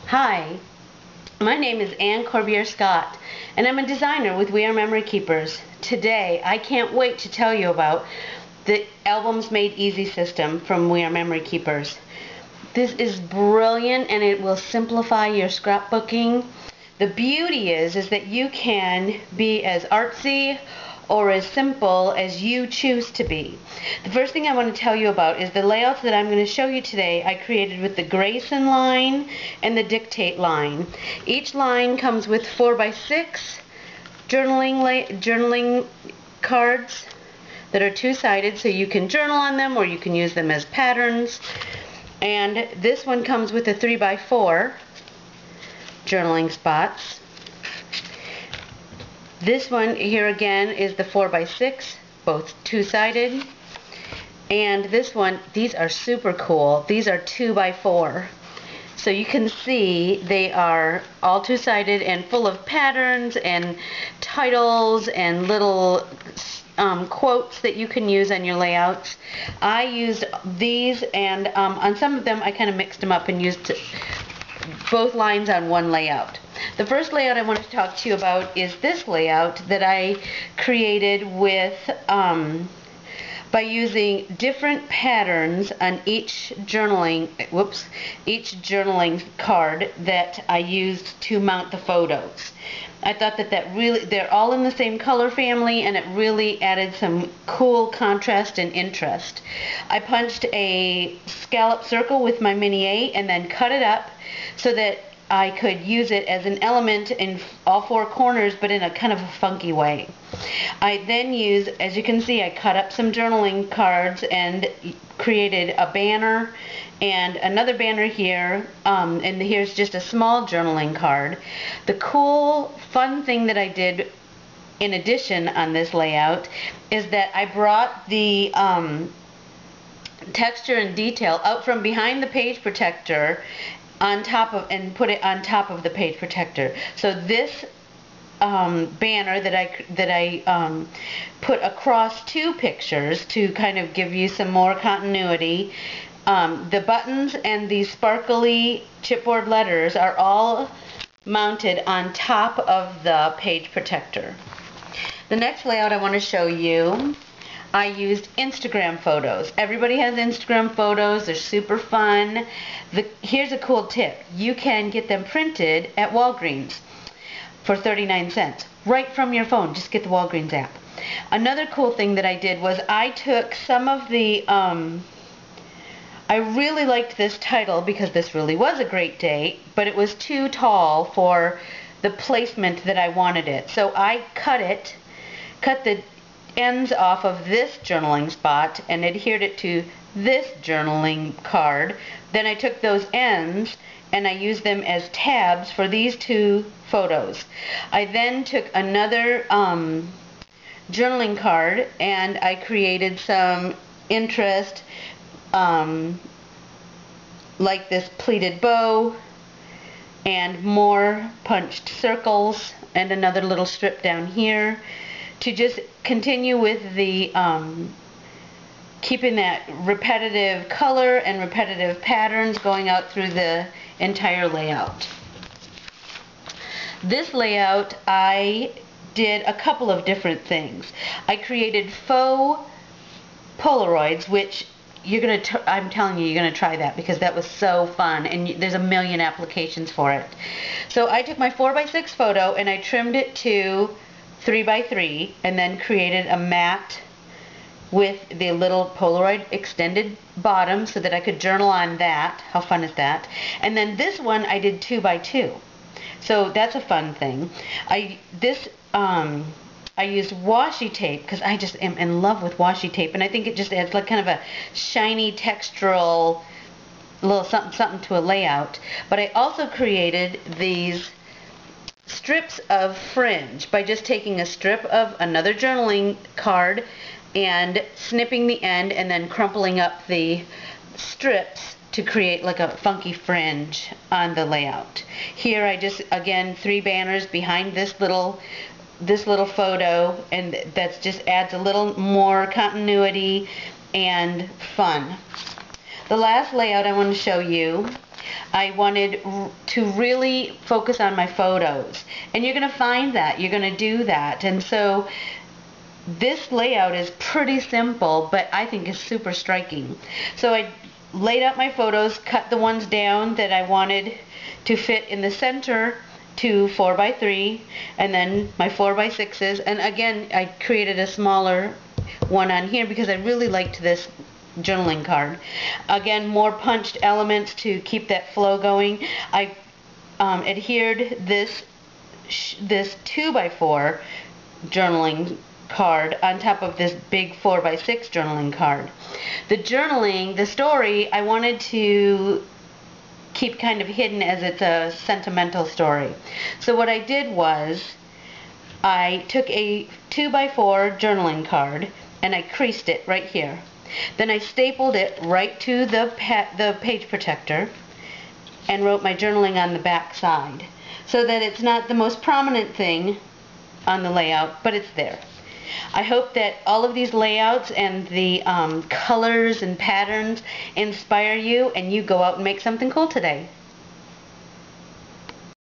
Hi, my name is Ann Corbier Scott, and I'm a designer with We Are Memory Keepers. Today, I can't wait to tell you about the Albums Made Easy system from We Are Memory Keepers. This is brilliant, and it will simplify your scrapbooking. The beauty is that you can be as artsy or as simple as you choose to be. The first thing I want to tell you about is the layouts that I'm going to show you today I created with the Grayson line and the Dictate line. Each line comes with 4x6 journaling cards that are two-sided, so you can journal on them or you can use them as patterns. And this one comes with a 3x4 journaling spots. This one here again is the 4x6, both two-sided. And this one, these are super cool. These are 2x4. So you can see they are all two-sided and full of patterns and titles and little quotes that you can use on your layouts. I used these, and on some of them I kind of mixed them up and used both lines on one layout. The first layout I want to talk to you about is this layout that I created with by using different patterns on each journaling card that I used to mount the photos. I thought that really, they're all in the same color family, and it really added some cool contrast and interest. I punched a scallop circle with my Mini 8 and then cut it up so that I could use it as an element in all four corners, but in a kind of a funky way. I then used, as you can see, I cut up some journaling cards and created a banner and another banner here, and here's just a small journaling card. The cool, fun thing that I did in addition on this layout is that I brought the texture and detail out from behind the page protector on top of, and put it on top of the page protector. So this banner that I put across two pictures to kind of give you some more continuity. The buttons and the sparkly chipboard letters are all mounted on top of the page protector. The next layout I want to show you, I used Instagram photos. Everybody has Instagram photos. They're super fun. Here's a cool tip. You can get them printed at Walgreens for 39 cents. Right from your phone. Just get the Walgreens app. Another cool thing that I did was I took some of the... I really liked this title because this really was a great day, but it was too tall for the placement that I wanted it. So I cut the ends off of this journaling spot and adhered it to this journaling card. Then I took those ends and I used them as tabs for these two photos. I then took another journaling card and I created some interest, like this pleated bow and more punched circles and another little strip down here, to just continue with the keeping that repetitive color and repetitive patterns going out through the entire layout. This layout, I did a couple of different things. I created faux Polaroids, which I'm telling you, you're gonna try that because that was so fun, and there's a million applications for it. So I took my 4x6 photo and I trimmed it to 3x3 and then created a mat with the little Polaroid extended bottom so that I could journal on that. How fun is that? And then this one I did 2x2. So that's a fun thing. I used washi tape because I just am in love with washi tape, and I think it just adds like kind of a shiny textural little something to a layout. But I also created these strips of fringe by just taking a strip of another journaling card and snipping the end and then crumpling up the strips to create like a funky fringe on the layout. Here I just, again, 3 banners behind this little photo, and that just adds a little more continuity and fun. The last layout I want to show you, I wanted to really focus on my photos. And you're going to find that. You're going to do that. And so this layout is pretty simple, but I think is super striking. So I laid out my photos, cut the ones down that I wanted to fit in the center to 4x3, and then my 4x6s, and again I created a smaller one on here because I really liked this journaling card. Again, more punched elements to keep that flow going. I adhered this 2x4 journaling card on top of this big 4x6 journaling card. The journaling, the story, I wanted to keep kind of hidden as it's a sentimental story. So what I did was I took a 2x4 journaling card and I creased it right here. Then I stapled it right to the page protector and wrote my journaling on the back side, so that it's not the most prominent thing on the layout, but it's there. I hope that all of these layouts and the colors and patterns inspire you and you go out and make something cool today.